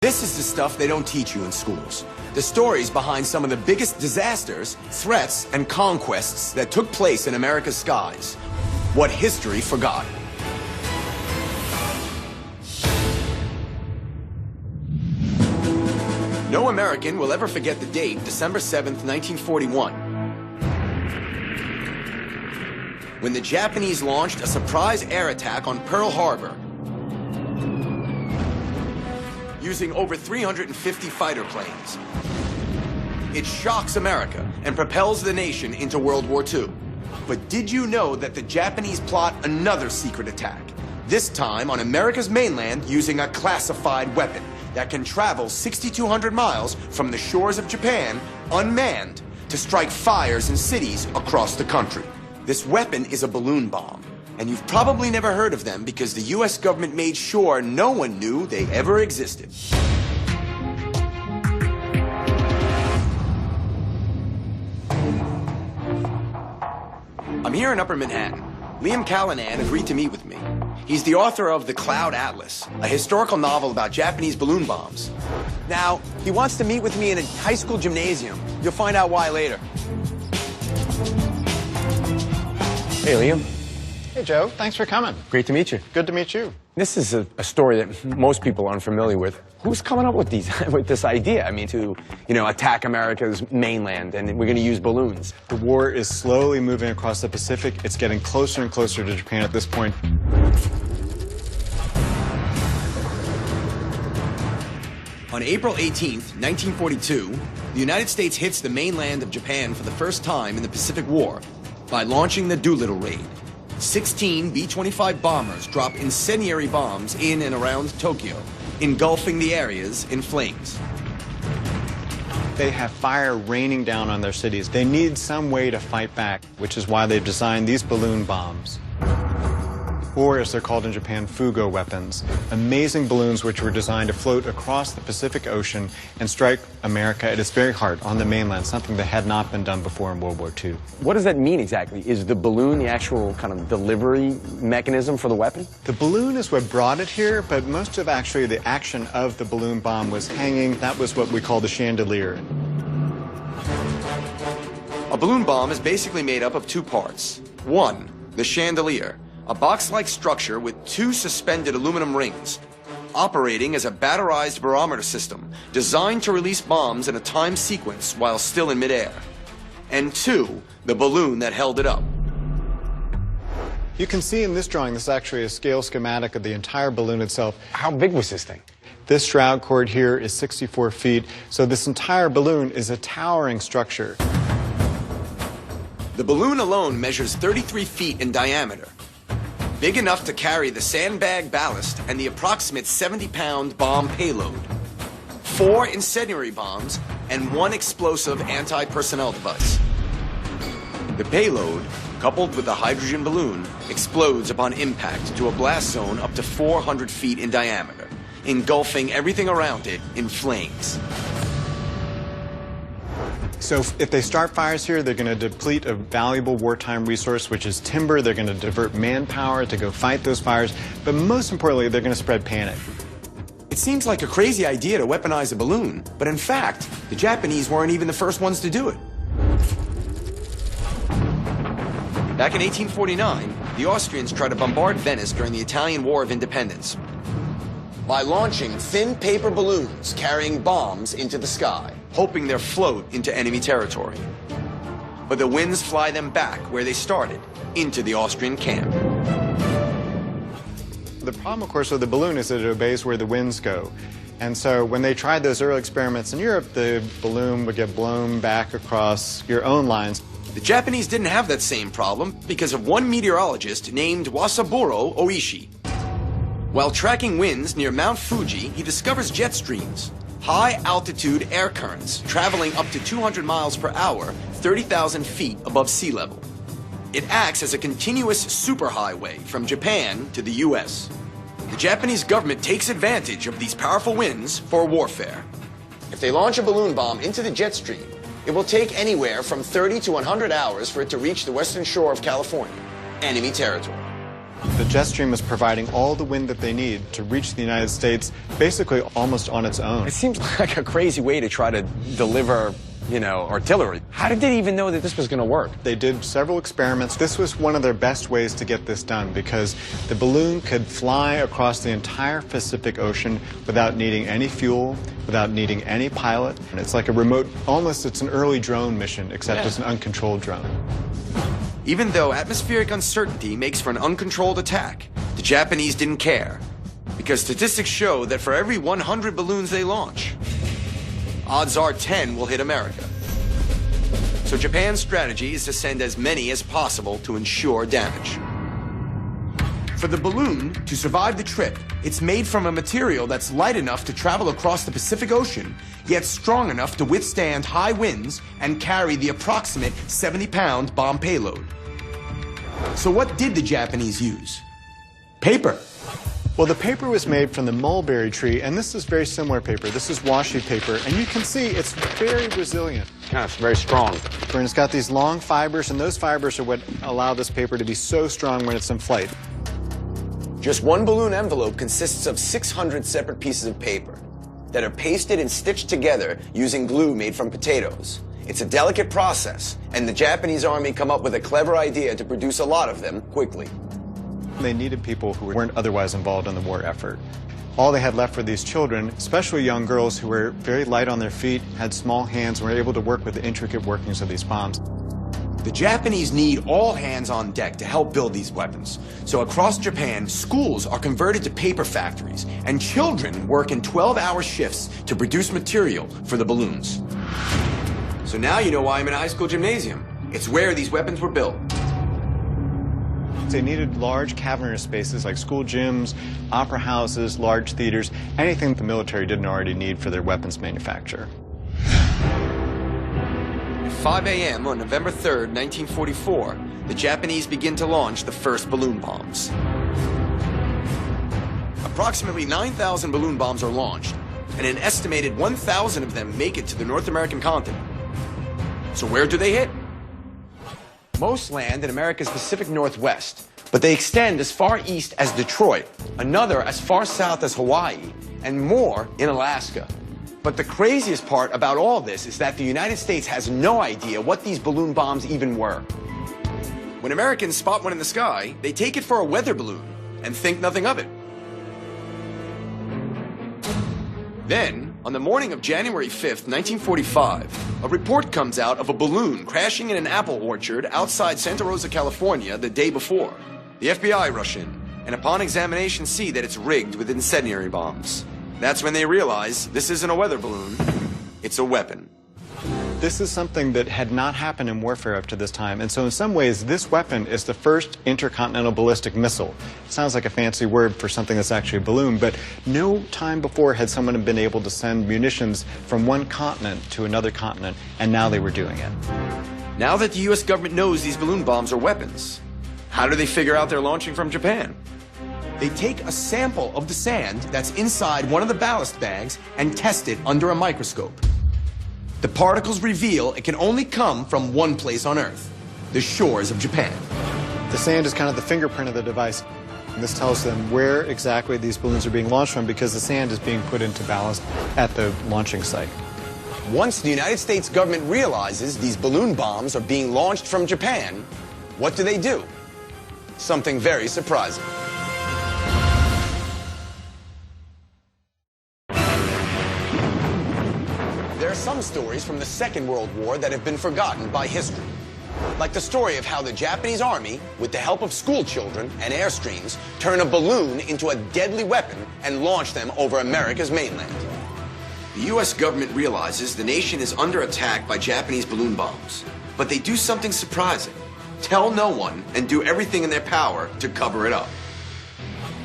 This is the stuff they don't teach you in schools. The stories behind some of the biggest disasters, threats, and conquests that took place in America's skies. What history forgot. No American will ever forget the date, December 7th, 1941, when the Japanese launched a surprise air attack on Pearl Harbor, using over 350 fighter planes. It shocks America and propels the nation into World War II. But did you know that the Japanese plot another secret attack? This time on America's mainland using a classified weapon that can travel 6,200 miles from the shores of Japan, unmanned, to strike fires in cities across the country. This weapon is a balloon bomb, and you've probably never heard of them because the US government made sure no one knew they ever existed. I'm here in Upper Manhattan. Liam Callanan agreed to meet with me. He's the author of The Cloud Atlas, a historical novel about Japanese balloon bombs. Now, he wants to meet with me in a high school gymnasium. You'll find out why later. Hey, Liam. Hey, Joe. Thanks for coming. Great to meet you. Good to meet you. This is a story that most people aren't familiar with. Who's coming up with this idea? I mean, to, attack America's mainland, and we're going to use balloons. The war is slowly moving across the Pacific. It's getting closer and closer to Japan at this point. On April 18th, 1942, the United States hits the mainland of Japan for the first time in the Pacific War by launching the Doolittle Raid. 16 B-25 bombers drop incendiary bombs in and around Tokyo, engulfing the areas in flames. They have fire raining down on their cities. They need some way to fight back, which is why they've designed these balloon bombs. Or, as they're called in Japan, Fugo weapons. Amazing balloons which were designed to float across the Pacific Ocean and strike America at its very heart, on the mainland, something that had not been done before in World War II. What does that mean exactly? Is the balloon the actual kind of delivery mechanism for the weapon? The balloon is what brought it here, but most of actually the action of the balloon bomb was hanging. That was what we call the chandelier. A balloon bomb is basically made up of two parts. One, the chandelier, a box-like structure with two suspended aluminum rings, operating as a batterized barometer system designed to release bombs in a time sequence while still in midair. And two, the balloon that held it up. You can see in this drawing, this is actually a scale schematic of the entire balloon itself. How big was this thing? This shroud cord here is 64 feet, so this entire balloon is a towering structure. The balloon alone measures 33 feet in diameter, big enough to carry the sandbag ballast and the approximate 70-pound bomb payload, 4 incendiary bombs, and 1 explosive anti-personnel device. The payload, coupled with the hydrogen balloon, explodes upon impact to a blast zone up to 400 feet in diameter, engulfing everything around it in flames. So if they start fires here, they're going to deplete a valuable wartime resource, which is timber. They're going to divert manpower to go fight those fires. But most importantly, they're going to spread panic. It seems like a crazy idea to weaponize a balloon, but in fact, the Japanese weren't even the first ones to do it. Back in 1849, the Austrians tried to bombard Venice during the Italian War of Independence by launching thin paper balloons carrying bombs into the sky, hoping they'll float into enemy territory. But the winds fly them back where they started, into the Austrian camp. The problem, of course, with the balloon is that it obeys where the winds go. And so when they tried those early experiments in Europe, the balloon would get blown back across your own lines. The Japanese didn't have that same problem because of one meteorologist named Wasaburo Oishi. While tracking winds near Mount Fuji, he discovers jet streams, high-altitude air currents traveling up to 200 miles per hour, 30,000 feet above sea level. It acts as a continuous superhighway from Japan to the U.S. The Japanese government takes advantage of these powerful winds for warfare. If they launch a balloon bomb into the jet stream, it will take anywhere from 30 to 100 hours for it to reach the western shore of California, enemy territory. The jet stream was providing all the wind that they need to reach the United States basically almost on its own. It seems like a crazy way to try to deliver, artillery. How did they even know that this was going to work? They did several experiments. This was one of their best ways to get this done because the balloon could fly across the entire Pacific Ocean without needing any fuel, without needing any pilot. And it's like a remote, it's an early drone mission, except it's an uncontrolled drone. Even though atmospheric uncertainty makes for an uncontrolled attack, the Japanese didn't care, because statistics show that for every 100 balloons they launch, odds are 10 will hit America. So Japan's strategy is to send as many as possible to ensure damage. For the balloon to survive the trip, it's made from a material that's light enough to travel across the Pacific Ocean, yet strong enough to withstand high winds and carry the approximate 70-pound bomb payload. So what did the Japanese use? Paper. Well, the paper was made from the mulberry tree, and this is very similar paper. This is washi paper, and you can see it's very resilient. Yeah, it's very strong. And it's got these long fibers, and those fibers are what allow this paper to be so strong when it's in flight. Just one balloon envelope consists of 600 separate pieces of paper that are pasted and stitched together using glue made from potatoes. It's a delicate process, and the Japanese army come up with a clever idea to produce a lot of them quickly. They needed people who weren't otherwise involved in the war effort. All they had left were these children, especially young girls who were very light on their feet, had small hands, and were able to work with the intricate workings of these bombs. The Japanese need all hands on deck to help build these weapons. So across Japan, schools are converted to paper factories, and children work in 12-hour shifts to produce material for the balloons. So now you know why I'm in a high school gymnasium. It's where these weapons were built. They needed large cavernous spaces like school gyms, opera houses, large theaters, anything the military didn't already need for their weapons manufacture. At 5 a.m. on November 3rd, 1944, the Japanese begin to launch the first balloon bombs. Approximately 9,000 balloon bombs are launched, and an estimated 1,000 of them make it to the North American continent. So where do they hit? Most land in America's Pacific Northwest, but they extend as far east as Detroit, another as far south as Hawaii, and more in Alaska. But the craziest part about all this is that the United States has no idea what these balloon bombs even were. When Americans spot one in the sky, they take it for a weather balloon and think nothing of it. Then, on the morning of January 5th, 1945, a report comes out of a balloon crashing in an apple orchard outside Santa Rosa, California, the day before. The FBI rush in, and upon examination see that it's rigged with incendiary bombs. That's when they realize this isn't a weather balloon, it's a weapon. This is something that had not happened in warfare up to this time, and so in some ways this weapon is the first intercontinental ballistic missile. It sounds like a fancy word for something that's actually a balloon, but no time before had someone been able to send munitions from one continent to another continent, and now they were doing it. Now that the US government knows these balloon bombs are weapons, how do they figure out they're launching from Japan? They take a sample of the sand that's inside one of the ballast bags and test it under a microscope. The particles reveal it can only come from one place on Earth, the shores of Japan. The sand is kind of the fingerprint of the device. And this tells them where exactly these balloons are being launched from because the sand is being put into ballast at the launching site. Once the United States government realizes these balloon bombs are being launched from Japan, what do? Something very surprising. There are some stories from the Second World War that have been forgotten by history. Like the story of how the Japanese army, with the help of school children and airstreams, turn a balloon into a deadly weapon and launch them over America's mainland. The U.S. government realizes the nation is under attack by Japanese balloon bombs, but they do something surprising. Tell no one and do everything in their power to cover it up.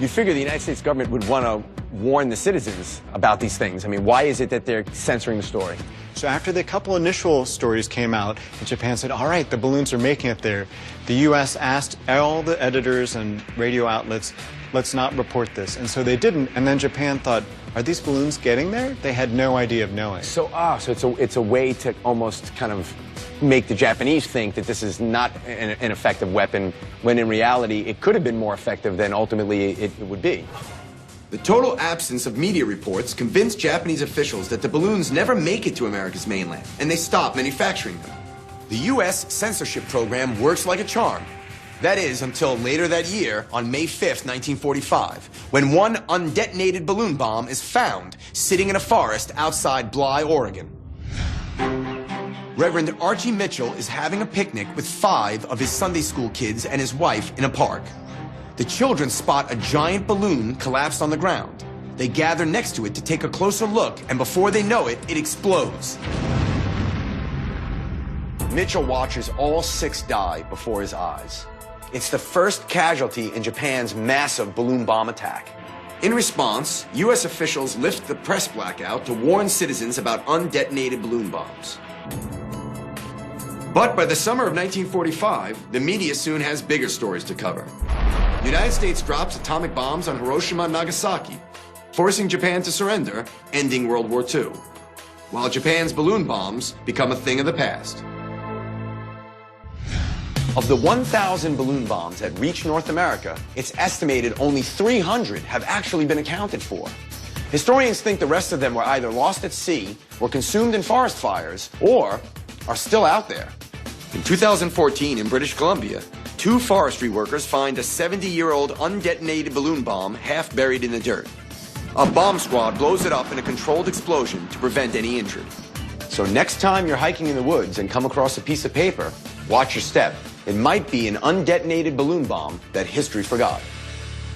You figure the United States government would want to warn the citizens about these things. I mean, why is it that they're censoring the story? So after the couple initial stories came out, and Japan said, all right, the balloons are making it there, the U.S. asked all the editors and radio outlets, let's not report this. And so they didn't, and then Japan thought, Are these balloons getting there? They had no idea of knowing. So it's a way to almost kind of make the Japanese think that this is not an effective weapon, when in reality it could have been more effective than ultimately it would be. The total absence of media reports convinced Japanese officials that the balloons never make it to America's mainland, and they stop manufacturing them. The U.S. censorship program works like a charm. That is, until later that year, on May 5th, 1945, when one undetonated balloon bomb is found sitting in a forest outside Bly, Oregon. Reverend Archie Mitchell is having a picnic with 5 of his Sunday school kids and his wife in a park. The children spot a giant balloon collapsed on the ground. They gather next to it to take a closer look, and before they know it, it explodes. Mitchell watches all 6 die before his eyes. It's the first casualty in Japan's massive balloon bomb attack. In response, U.S. officials lift the press blackout to warn citizens about undetonated balloon bombs. But by the summer of 1945, the media soon has bigger stories to cover. The United States drops atomic bombs on Hiroshima and Nagasaki, forcing Japan to surrender, ending World War II, while Japan's balloon bombs become a thing of the past. Of the 1,000 balloon bombs that reached North America, it's estimated only 300 have actually been accounted for. Historians think the rest of them were either lost at sea, were consumed in forest fires, or are still out there. In 2014, in British Columbia, 2 forestry workers find a 70-year-old undetonated balloon bomb half buried in the dirt. A bomb squad blows it up in a controlled explosion to prevent any injury. So next time you're hiking in the woods and come across a piece of paper, watch your step. It might be an undetonated balloon bomb that history forgot.